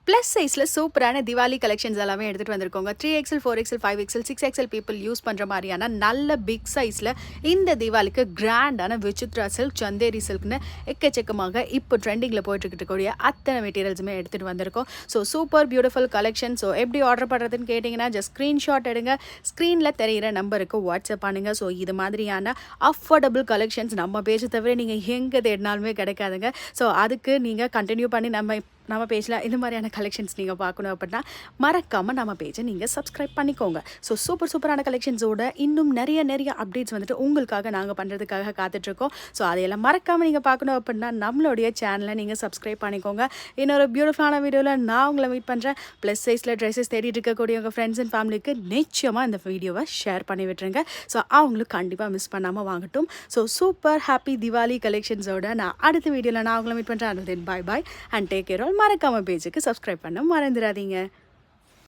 Plus சைஸில் சூப்பரான Diwali collections எல்லாமே எடுத்துகிட்டு வந்திருக்கோங்க. 3XL 4XL 5XL 6XL people use பண்ணுற மாதிரியான நல்ல பிக் சைஸில் இந்த தீபாவளிக்கு கிராண்டான விசித்ரா சில்க், சந்தேரி சில்க்னு எக்கச்சக்கமாக இப்போ ட்ரெண்டிங்கில் போயிட்டு இருக்கக்கூடிய அத்தனை மெட்டீரியல்ஸுமே எடுத்துகிட்டு வந்திருக்கோம். So super beautiful collection. So எப்படி ஆர்டர் பண்ணுறதுன்னு கேட்டிங்கன்னா ஜஸ்ட் ஸ்க்ரீன்ஷாட் எடுங்க, ஸ்க்ரீனில் தெரிகிற நம்பருக்கு வாட்ஸ்அப் பண்ணுங்கள். ஸோ இது மாதிரியான அஃபோர்டபுள் கலெக்ஷன்ஸ் நம்ம பேஜை தவிர நீங்கள் எங்கே தேடினாலுமே கிடைக்காதுங்க. ஸோ அதுக்கு நீங்கள் கண்டினியூ பண்ணி நம்ம பேஜில் இந்த மாதிரியான கலெக்ஷன்ஸ் நீங்கள் பார்க்கணும் அப்படின்னா மறக்காமல் நம்ம பேஜை நீங்கள் சப்ஸ்கிரைப் பண்ணிக்கோங்க. ஸோ சூப்பரான கலெக்ஷன்ஸோட இன்னும் நிறைய அப்டேட்ஸ் வந்துட்டு உங்களுக்காக நாங்கள் பண்ணுறதுக்காக காத்துட்ருக்கோம். ஸோ அதையெல்லாம் மறக்காமல் நீங்கள் பார்க்கணும் அப்படின்னா நம்மளுடைய சேனலை நீங்கள் சப்ஸ்கிரைப் பண்ணிக்கோங்க. இன்னொரு பியூட்டிஃபுல்லான வீடியோவில் நான் உங்களை மீட் பண்ணுறேன். ப்ளஸ் சைஸில் ட்ரெஸ்ஸஸ் தேடிட்டு இருக்கக்கூடிய உங்கள் ஃப்ரெண்ட்ஸ் அண்ட் ஃபேமிலிக்கு நிச்சயமாக இந்த வீடியோவை ஷேர் பண்ணி விட்டுருங்க. ஸோ அவங்களுக்கு கண்டிப்பாக மிஸ் பண்ணாமல் வாங்கட்டும். ஸோ சூப்பர் ஹாப்பி திவாலி கலெக்ஷன்ஸோட நான் அடுத்த வீடியோவில் நான் உங்களை மீட் பண்ணுறேன். தென் பாய் அண்ட் டேக் கேர் ஆல். மறக்காம பேஜுக்கு சப்ஸ்கிரைப் பண்ண மறந்துடாதீங்க.